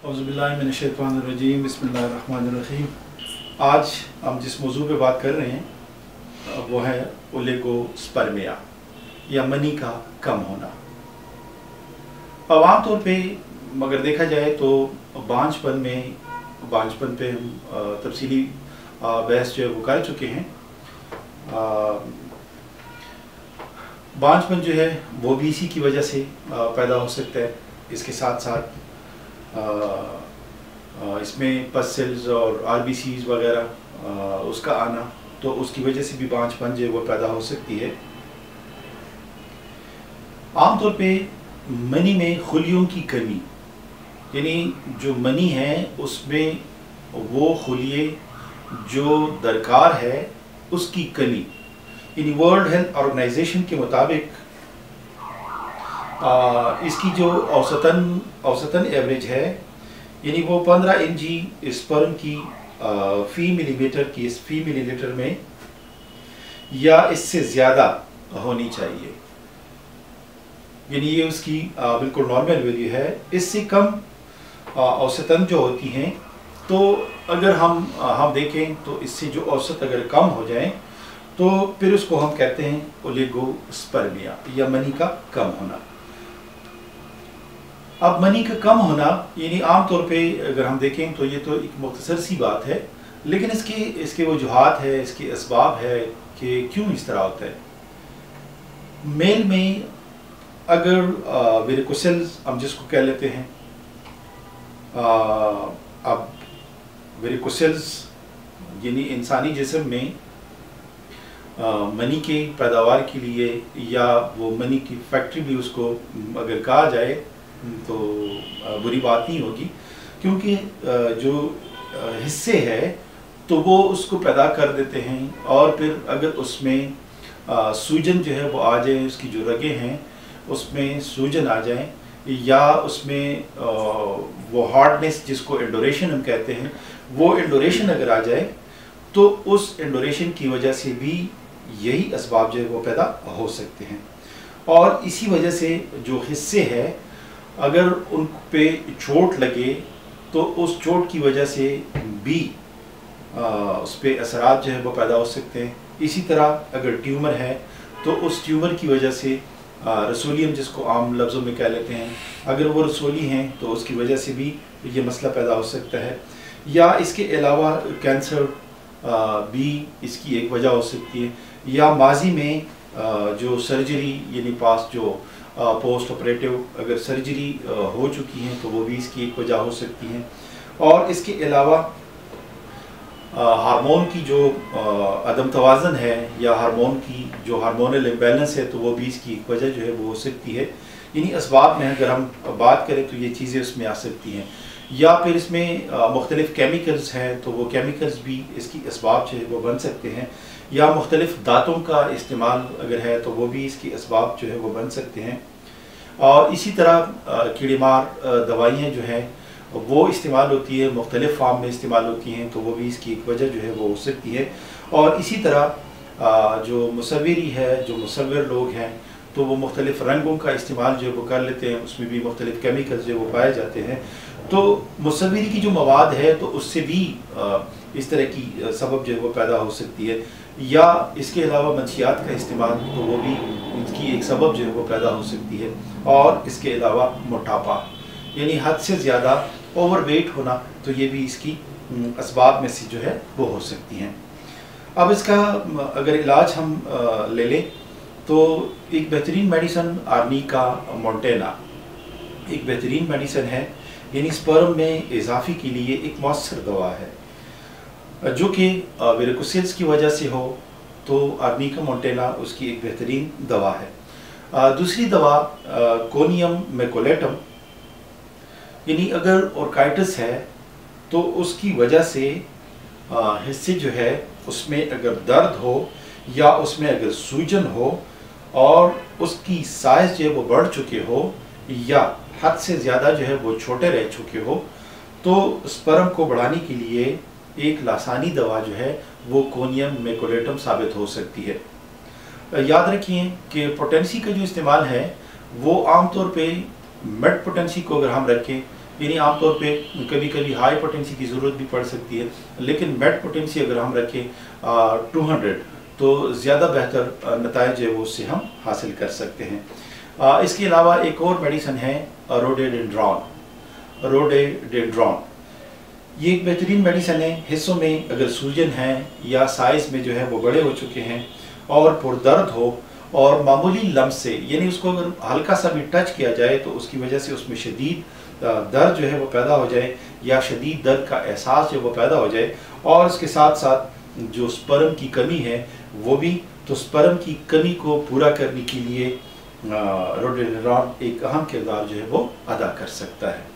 औज़ुबिल्लाहिमिनश्शैतानिर्रजीम बिस्मिल्लाहिर्रहमानिर्रहीम। आज हम जिस मौजू पे बात कर रहे हैं वो है ओलिगोस्पर्मिया या मनी का कम होना। अब आम तौर पे अगर देखा जाए तो बांझपन पे हम तफसीली बहस जो है वो कर चुके हैं। बांझपन जो है वो भी इसी की वजह से पैदा हो सकता है। इसके साथ साथ इसमें पस सेल्स और आरबीसीज वगैरह उसका आना, तो उसकी वजह से भी बांझपन जो है वो पैदा हो सकती है। आमतौर पे मनी में खुलियों की कमी, यानी जो मनी है उसमें वो खुलिये जो दरकार है उसकी कमी, यानी वर्ल्ड हेल्थ ऑर्गेनाइजेशन के मुताबिक इसकी जो औसतन एवरेज है, यानी वो 15 mg स्पर्म की फी मिलीलीटर में या इससे ज़्यादा होनी चाहिए, यानी ये उसकी बिल्कुल नॉर्मल वैल्यू है। इससे कम औसतन जो होती हैं, तो अगर हम देखें तो इससे जो औसत अगर कम हो जाए तो फिर उसको हम कहते हैं ओलिगोस्पर्मिया या मनी का कम होना। अब मनी का कम होना यानी आम तौर पे अगर हम देखें तो ये तो एक मुख्तसर सी बात है, लेकिन इसके वजूहात है, इसके असबाब है कि क्यों इस तरह होता है। मेल में अगर वेरिकोसेल्स हम जिसको कह लेते हैं, अब वेरिकोसेल्स यानी इंसानी जिस्म में मनी के पैदावार के लिए या वो मनी की फैक्ट्री भी उसको अगर कहा जाए तो बुरी बात नहीं होगी, क्योंकि जो हिस्से है तो वो उसको पैदा कर देते हैं। और फिर अगर उसमें सूजन जो है वो आ जाए, उसकी जो रगें हैं उसमें सूजन आ जाए, या उसमें वो हार्डनेस जिसको एंडोरेशन हम कहते हैं, वो एंडोरेशन अगर आ जाए तो उस एंडोरेशन की वजह से भी यही असबाब जो है वो पैदा हो सकते हैं। और इसी वजह से जो हिस्से है अगर उन पे चोट लगे तो उस चोट की वजह से भी उस पर असरात जो है वो पैदा हो सकते हैं। इसी तरह अगर ट्यूमर है तो उस ट्यूमर की वजह से रसोलियम जिसको आम लफ्ज़ों में कह लेते हैं, अगर वो रसोली हैं तो उसकी वजह से भी ये मसला पैदा हो सकता है। या इसके अलावा कैंसर भी इसकी एक वजह हो सकती है, या माजी में जो सर्जरी यानी पास जो पोस्ट ऑपरेटिव अगर सर्जरी हो चुकी हैं तो वो भी इसकी एक वजह हो सकती हैं। और इसके अलावा हार्मोन की जो अदम तवाज़न है या हार्मोन की जो हार्मोनल इम्बैलेंस है तो वो भी इसकी एक वजह जो है वो हो सकती है। यानी असबाब में अगर हम बात करें तो ये चीज़ें उसमें आ सकती हैं। या फिर इसमें मुख्तलिफ़ केमिकल्स हैं तो वो केमिकल्स भी इसकी असबाब जो है वो बन सकते हैं। या मुख्तलिफ़ दांतों का इस्तेमाल अगर है तो वो भी इसकी असबाब जो है वो बन सकते हैं। और इसी तरह कीड़ेमार दवाइयाँ जो हैं वो इस्तेमाल होती है, मुख्तलिफ़ फार्म में इस्तेमाल होती हैं, तो वो भी इसकी एक वजह जो है वो हो सकती है। और इसी तरह जो मुसव्विरी है, जो मुसव्विर लोग हैं, तो वो मुख्तलिफ़ रंगों का इस्तेमाल जो है वो कर लेते हैं, उसमें भी मुख्तलिफ़ केमिकल्स जो वो पाए जाते हैं। तो मुसव्विरी की जो मवाद है तो उससे भी इस तरह की सबब जो है वो पैदा हो सकती है। या इसके अलावा मंशियात का इस्तेमाल तो वो भी इसकी एक सबब जो है वो पैदा हो सकती है। और इसके अलावा मोटापा यानी हद से ज़्यादा ओवरवेट होना, तो ये भी इसकी असबाब में से जो है वो हो सकती हैं। अब इसका अगर इलाज हम ले लें तो एक बेहतरीन मेडिसन आर्निका मोंटेना एक बेहतरीन मेडिसन है, यानी स्पर्म में इजाफे के लिए एक मौसर दवा है, जो कि वेरिकोसेल्स की वजह से हो तो आर्निका मोंटेना उसकी एक बेहतरीन दवा है। दूसरी दवा कोनियम मैकुलेटम, यानी अगर ऑर्काइटिस है तो उसकी वजह से हिस्से जो है उसमें अगर दर्द हो या उसमें अगर सूजन हो और उसकी साइज़ जो है वो बढ़ चुके हो या हद से ज़्यादा जो है वो छोटे रह चुके हो, तो स्पर्म को बढ़ाने के लिए एक लासानी दवा जो है वो कोनियम मैकुलेटम साबित हो सकती है। याद रखिए कि पोटेंसी का जो इस्तेमाल है वो आम तौर पे मेड पोटेंसी को अगर हम रखें यानी आम तौर पे कभी कभी हाई पोटेंसी की ज़रूरत भी पड़ सकती है, लेकिन मेड पोटेंसी अगर हम रखें 200 तो ज़्यादा बेहतर नताइज है वो उससे हम हासिल कर सकते हैं। इसके अलावा एक और मेडिसन है रोडोडेंड्रॉन। ये एक बेहतरीन मेडिसन है। हिस्सों में अगर सूजन है या साइज़ में जो है वो बड़े हो चुके हैं और पुरदर्द हो और मामूली लम्स से, यानी उसको अगर हल्का सा भी टच किया जाए तो उसकी वजह से उसमें शदीद दर्द जो है वो पैदा हो जाए या शदीद दर्द का एहसास जो वो पैदा हो जाए, और उसके साथ साथ जो स्पर्म की कमी है वो भी, तो स्पर्म की कमी को पूरा करने के लिए रोडोडेंड्रॉन एक अहम किरदार जो है वो अदा कर सकता है।